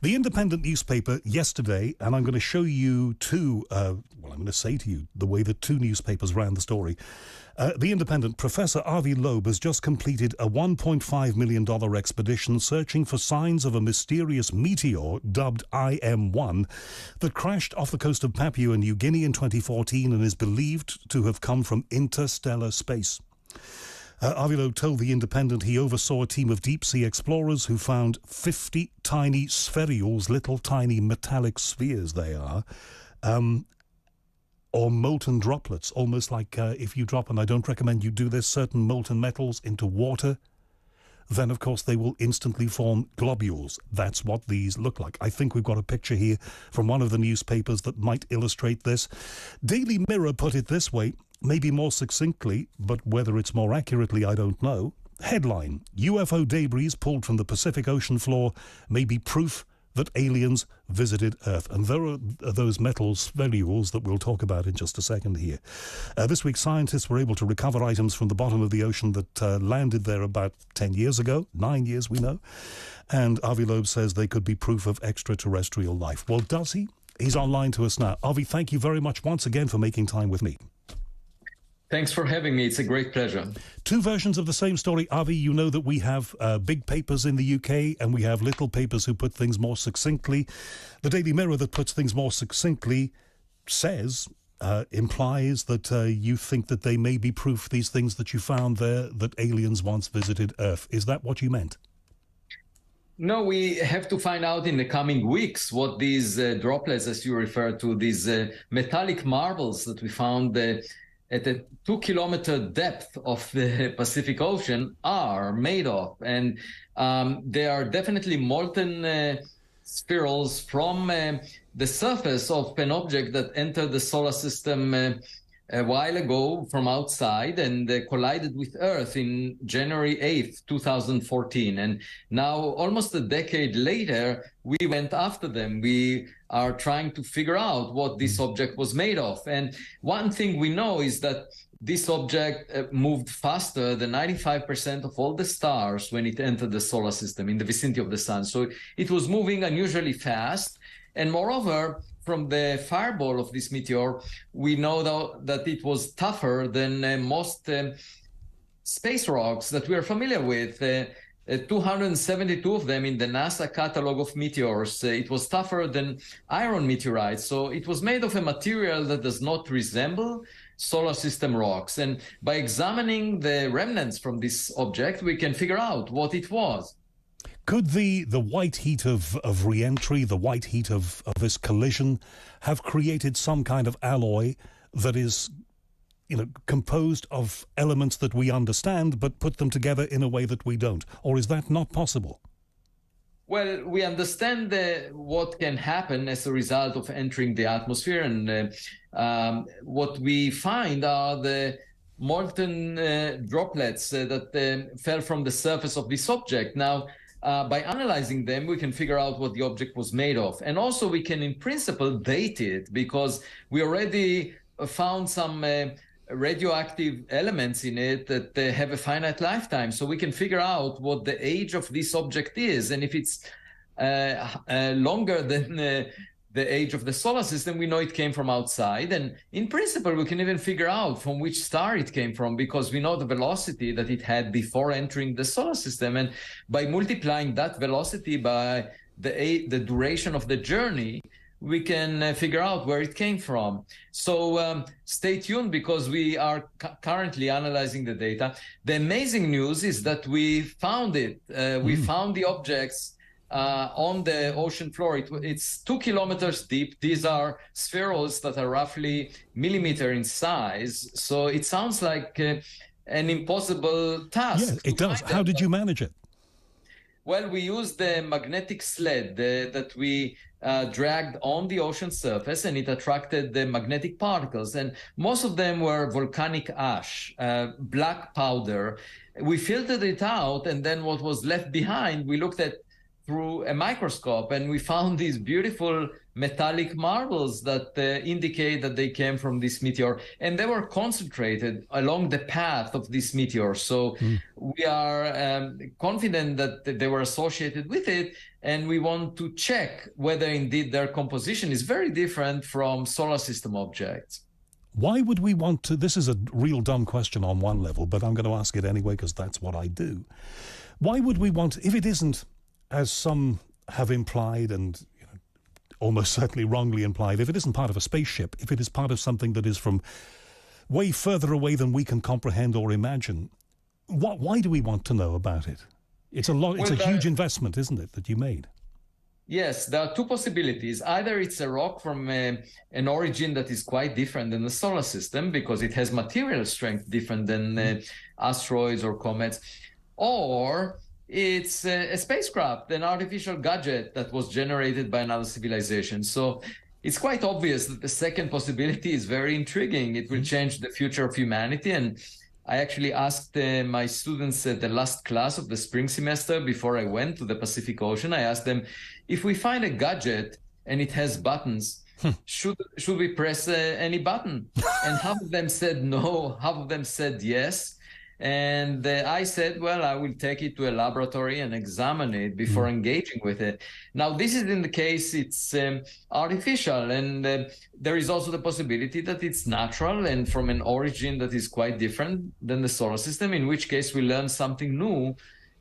The Independent newspaper yesterday, and I'm going to show you I'm going to say to you the way that two newspapers ran the story. The Independent, Professor Avi Loeb has just completed a $1.5 million expedition searching for signs of a mysterious meteor dubbed IM-1 that crashed off the coast of Papua New Guinea in 2014 and is believed to have come from interstellar space. Avi Loeb told The Independent he oversaw a team of deep-sea explorers who found 50 tiny spherules, little tiny metallic spheres they are, or molten droplets, almost like if you drop, and I don't recommend you do this, certain molten metals into water, then of course they will instantly form globules. That's what these look like. I think we've got a picture here from one of the newspapers that might illustrate this. Daily Mirror put it this way, maybe more succinctly, but whether it's more accurately, I don't know. Headline, UFO debris pulled from the Pacific Ocean floor may be proof that aliens visited Earth. And there are those metal spherules that we'll talk about in just a second here. This week, scientists were able to recover items from the bottom of the ocean that landed there about 10 years ago, 9 years we know. And Avi Loeb says they could be proof of extraterrestrial life. Well, does he? He's online to us now. Avi, thank you very much once again for making time with me. Thanks for having me. It's a great pleasure. Two versions of the same story. Avi, you know that we have big papers in the UK and we have little papers who put things more succinctly. The Daily Mirror that puts things more succinctly says, implies that you think that they may be proof, these things that you found there, that aliens once visited Earth. Is that what you meant? No, we have to find out in the coming weeks what these droplets, as you refer to, these metallic marbles that we found at a 2-kilometer depth of the Pacific Ocean are made of. And they are definitely molten spherules from the surface of an object that entered the solar system a while ago from outside and collided with Earth in January 8th, 2014. And now, almost a decade later, we went after them. We are trying to figure out what this object was made of. And one thing we know is that this object moved faster than 95% of all the stars when it entered the solar system in the vicinity of the sun. So it was moving unusually fast. And moreover, from the fireball of this meteor, we know that it was tougher than most space rocks that we are familiar with. 272 of them in the NASA catalog of meteors. It was tougher than iron meteorites. So it was made of a material that does not resemble solar system rocks. And by examining the remnants from this object, we can figure out what it was. Could the white heat of re-entry, the white heat of this collision, have created some kind of alloy that is, composed of elements that we understand, but put them together in a way that we don't? Or is that not possible? Well, we understand what can happen as a result of entering the atmosphere, and what we find are the molten droplets that fell from the surface of this object. Now, by analyzing them, we can figure out what the object was made of. And also we can, in principle, date it, because we already found some radioactive elements in it that have a finite lifetime. So we can figure out what the age of this object is. And if it's longer than the age of the solar system, we know it came from outside. And in principle, we can even figure out from which star it came from, because we know the velocity that it had before entering the solar system. And by multiplying that velocity by the duration of the journey, we can figure out where it came from. So stay tuned, because we are currently analyzing the data. The amazing news is that we found it. We found the objects on the ocean floor. It's 2 kilometers deep. These are spherules that are roughly millimeter in size. So it sounds like an impossible task. Yeah, it does. How did you manage it? Well, we used the magnetic sled that we dragged on the ocean surface, and it attracted the magnetic particles. And most of them were volcanic ash, black powder. We filtered it out, and then what was left behind, we looked at through a microscope, and we found these beautiful metallic marbles that indicate that they came from this meteor, and they were concentrated along the path of this meteor. So we are confident that they were associated with it, and we want to check whether indeed their composition is very different from solar system objects. Why would we want to? This is a real dumb question on one level, but I'm going to ask it anyway because that's what I do. Why would we want, if it isn't, as some have implied and almost certainly wrongly implied, if it isn't part of a spaceship, if it is part of something that is from way further away than we can comprehend or imagine, why do we want to know about it? It's a lot. It's a huge investment, isn't it, that you made? Yes, there are two possibilities. Either it's a rock from an origin that is quite different than the solar system because it has material strength different than asteroids or comets, or it's a spacecraft, an artificial gadget that was generated by another civilization. So it's quite obvious that the second possibility is very intriguing. It will change the future of humanity. And I actually asked my students at the last class of the spring semester before I went to the Pacific Ocean, I asked them, if we find a gadget and it has buttons, should we press any button? And half of them said no, half of them said yes. And I said, well, I will take it to a laboratory and examine it before engaging with it. Now, this is in the case it's artificial, and there is also the possibility that it's natural and from an origin that is quite different than the solar system, in which case we learn something new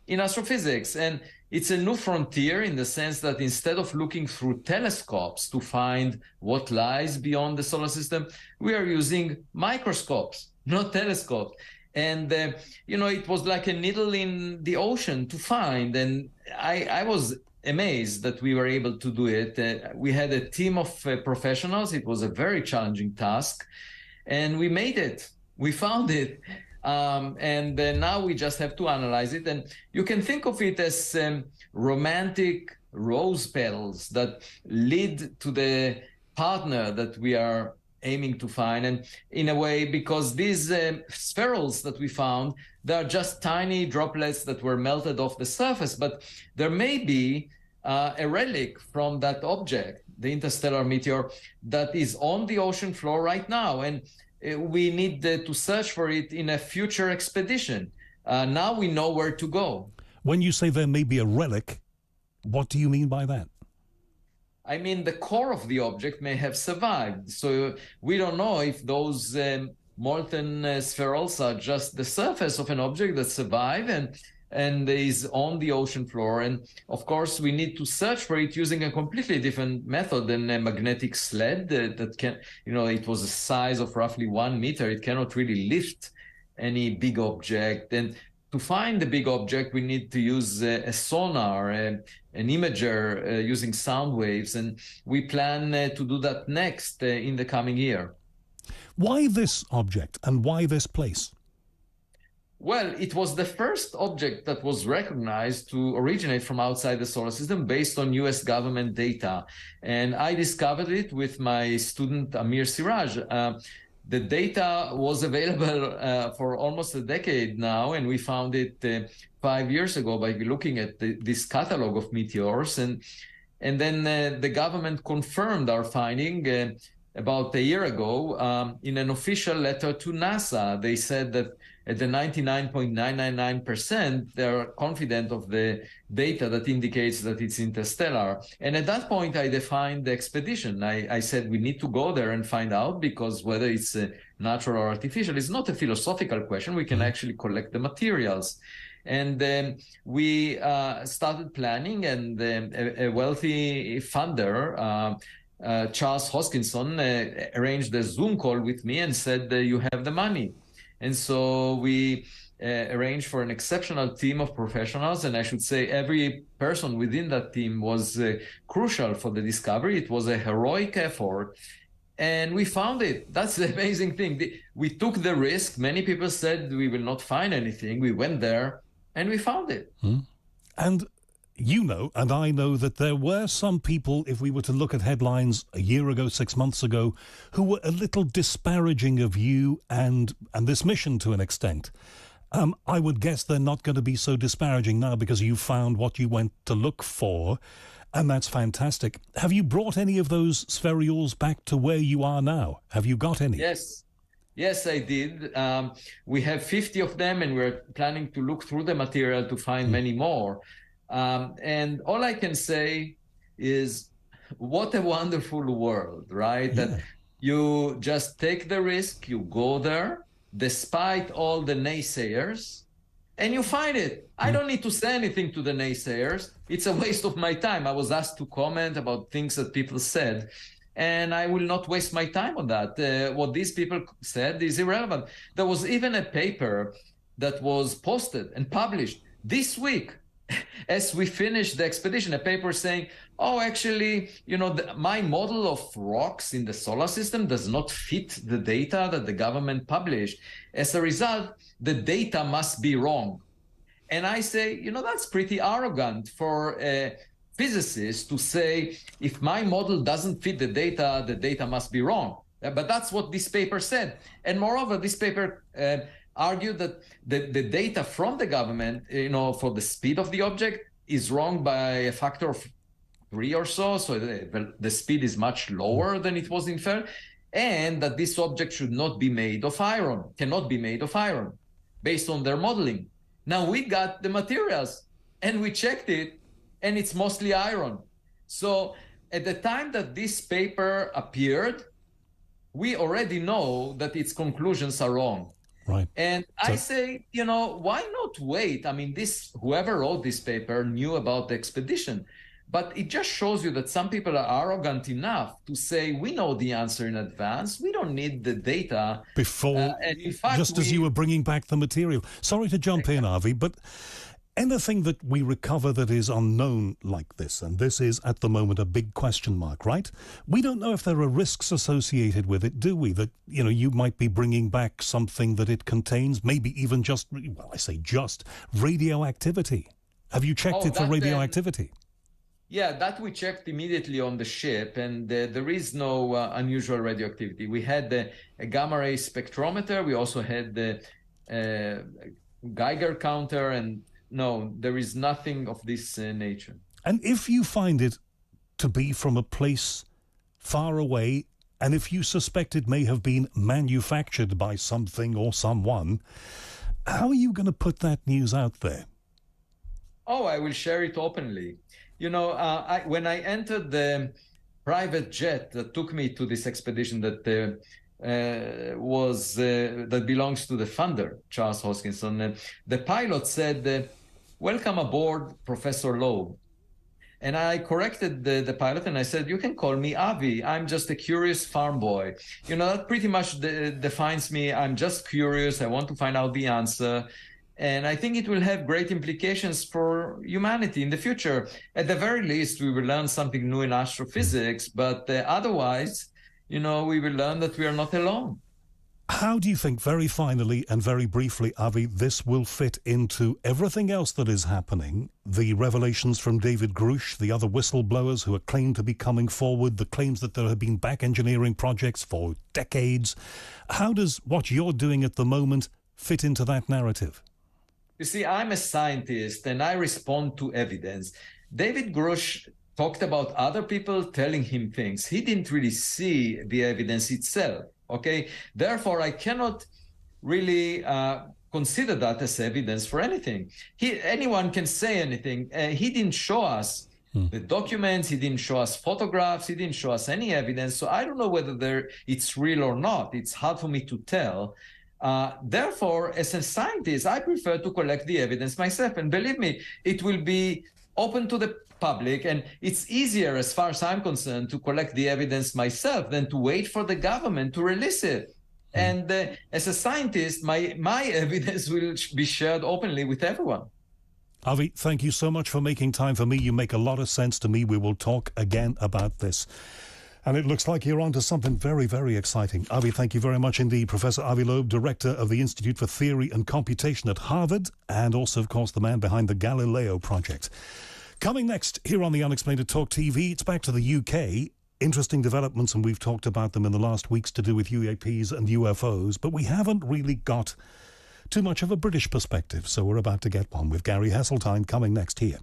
in astrophysics. And it's a new frontier in the sense that instead of looking through telescopes to find what lies beyond the solar system, we are using microscopes, not telescopes. And, it was like a needle in the ocean to find. And I was amazed that we were able to do it. We had a team of professionals. It was a very challenging task. And we made it. We found it. And now we just have to analyze it. And you can think of it as romantic rose petals that lead to the partner that we are aiming to find. And in a way, because these spherules that we found, they are just tiny droplets that were melted off the surface, but there may be a relic from that object, the interstellar meteor, that is on the ocean floor right now. And we need to search for it in a future expedition. Now we know where to go. When you say there may be a relic, what do you mean by that? I mean, the core of the object may have survived. So we don't know if those molten spherules are just the surface of an object that survived and is on the ocean floor. And of course, we need to search for it using a completely different method than a magnetic sled that can, it was a size of roughly 1 meter. It cannot really lift any big object. And to find the big object, we need to use a sonar, an imager using sound waves, and we plan to do that next in the coming year. Why this object and why this place? Well, it was the first object that was recognized to originate from outside the solar system based on US government data. And I discovered it with my student Amir Siraj. The data was available for almost a decade now, and we found it 5 years ago by looking at this catalog of meteors. And then the government confirmed our finding about a year ago in an official letter to NASA. They said that at the 99.999%, they're confident of the data that indicates that it's interstellar. And at that point, I defined the expedition. I said we need to go there and find out, because whether it's natural or artificial is not a philosophical question. We can actually collect the materials. And then we started planning, and a wealthy funder, Charles Hoskinson, arranged a Zoom call with me and said, you have the money. And so we arranged for an exceptional team of professionals. And I should say every person within that team was crucial for the discovery. It was a heroic effort. And we found it. That's the amazing thing. We took the risk. Many people said we will not find anything. We went there and we found it. And you know, and I know, that there were some people, if we were to look at headlines a year ago, 6 months ago, who were a little disparaging of you and this mission to an extent. I would guess they're not going to be so disparaging now, because you found what you went to look for, and that's fantastic. Have you brought any of those spherules back to where you are now? Have you got any? Yes, I did. We have 50 of them, and we're planning to look through the material to find many more. And all I can say is, what a wonderful world, right? Yeah. That you just take the risk, you go there, despite all the naysayers, and you find it. I don't need to say anything to the naysayers. It's a waste of my time. I was asked to comment about things that people said, and I will not waste my time on that. What these people said is irrelevant. There was even a paper that was posted and published this week as we finished the expedition, a paper saying, oh, actually, my model of rocks in the solar system does not fit the data that the government published. As a result, the data must be wrong. And I say, that's pretty arrogant for a physicist to say, if my model doesn't fit the data must be wrong. But that's what this paper said. And moreover, this paper argued that the data from the government, for the speed of the object is wrong by a factor of 3 or so. So the speed is much lower than it was inferred. And that this object should not be made of iron, cannot be made of iron, based on their modeling. Now we got the materials and we checked it, and it's mostly iron. So at the time that this paper appeared, we already know that its conclusions are wrong. Right. And I say, why not wait? I mean, whoever wrote this paper knew about the expedition, but it just shows you that some people are arrogant enough to say, we know the answer in advance. We don't need the data. Before, and in fact, as you were bringing back the material. Sorry to jump in, Avi, but anything that we recover that is unknown like this, and this is at the moment a big question mark, right? We don't know if there are risks associated with it, do we? That, you might be bringing back something that it contains, maybe even just radioactivity. Have you checked it for radioactivity? Yeah, that we checked immediately on the ship, and there is no unusual radioactivity. We had a gamma ray spectrometer. We also had the Geiger counter, and no, there is nothing of this nature. And if you find it to be from a place far away, and if you suspect it may have been manufactured by something or someone, how are you going to put that news out there? Oh, I will share it openly. When I entered the private jet that took me to this expedition that belongs to the funder, Charles Hoskinson, the pilot said, "Welcome aboard, Professor Loeb." And I corrected the pilot and I said, "You can call me Avi. I'm just a curious farm boy." That pretty much defines me. I'm just curious. I want to find out the answer. And I think it will have great implications for humanity in the future. At the very least, we will learn something new in astrophysics, but otherwise, we will learn that we are not alone. How do you think, very finally and very briefly, Avi, this will fit into everything else that is happening? The revelations from David Grush, the other whistleblowers who are claimed to be coming forward, the claims that there have been back engineering projects for decades. How does what you're doing at the moment fit into that narrative? You see, I'm a scientist and I respond to evidence. David Grush talked about other people telling him things. He didn't really see the evidence itself, okay? Therefore, I cannot really consider that as evidence for anything. Anyone can say anything. He didn't show us the documents. He didn't show us photographs. He didn't show us any evidence. So I don't know whether it's real or not. It's hard for me to tell. Therefore, as a scientist, I prefer to collect the evidence myself. And believe me, it will be open to the public. And it's easier, as far as I'm concerned, to collect the evidence myself than to wait for the government to release it. And as a scientist, my evidence will be shared openly with everyone. Avi, thank you so much for making time for me. You make a lot of sense to me. We will talk again about this. And it looks like you're on to something very, very exciting. Avi, thank you very much indeed. Professor Avi Loeb, Director of the Institute for Theory and Computation at Harvard, and also, of course, the man behind the Galileo Project. Coming next, here on the Unexplained Talk TV, it's back to the UK. Interesting developments, and we've talked about them in the last weeks to do with UAPs and UFOs, but we haven't really got too much of a British perspective, so we're about to get one with Gary Heseltine coming next here.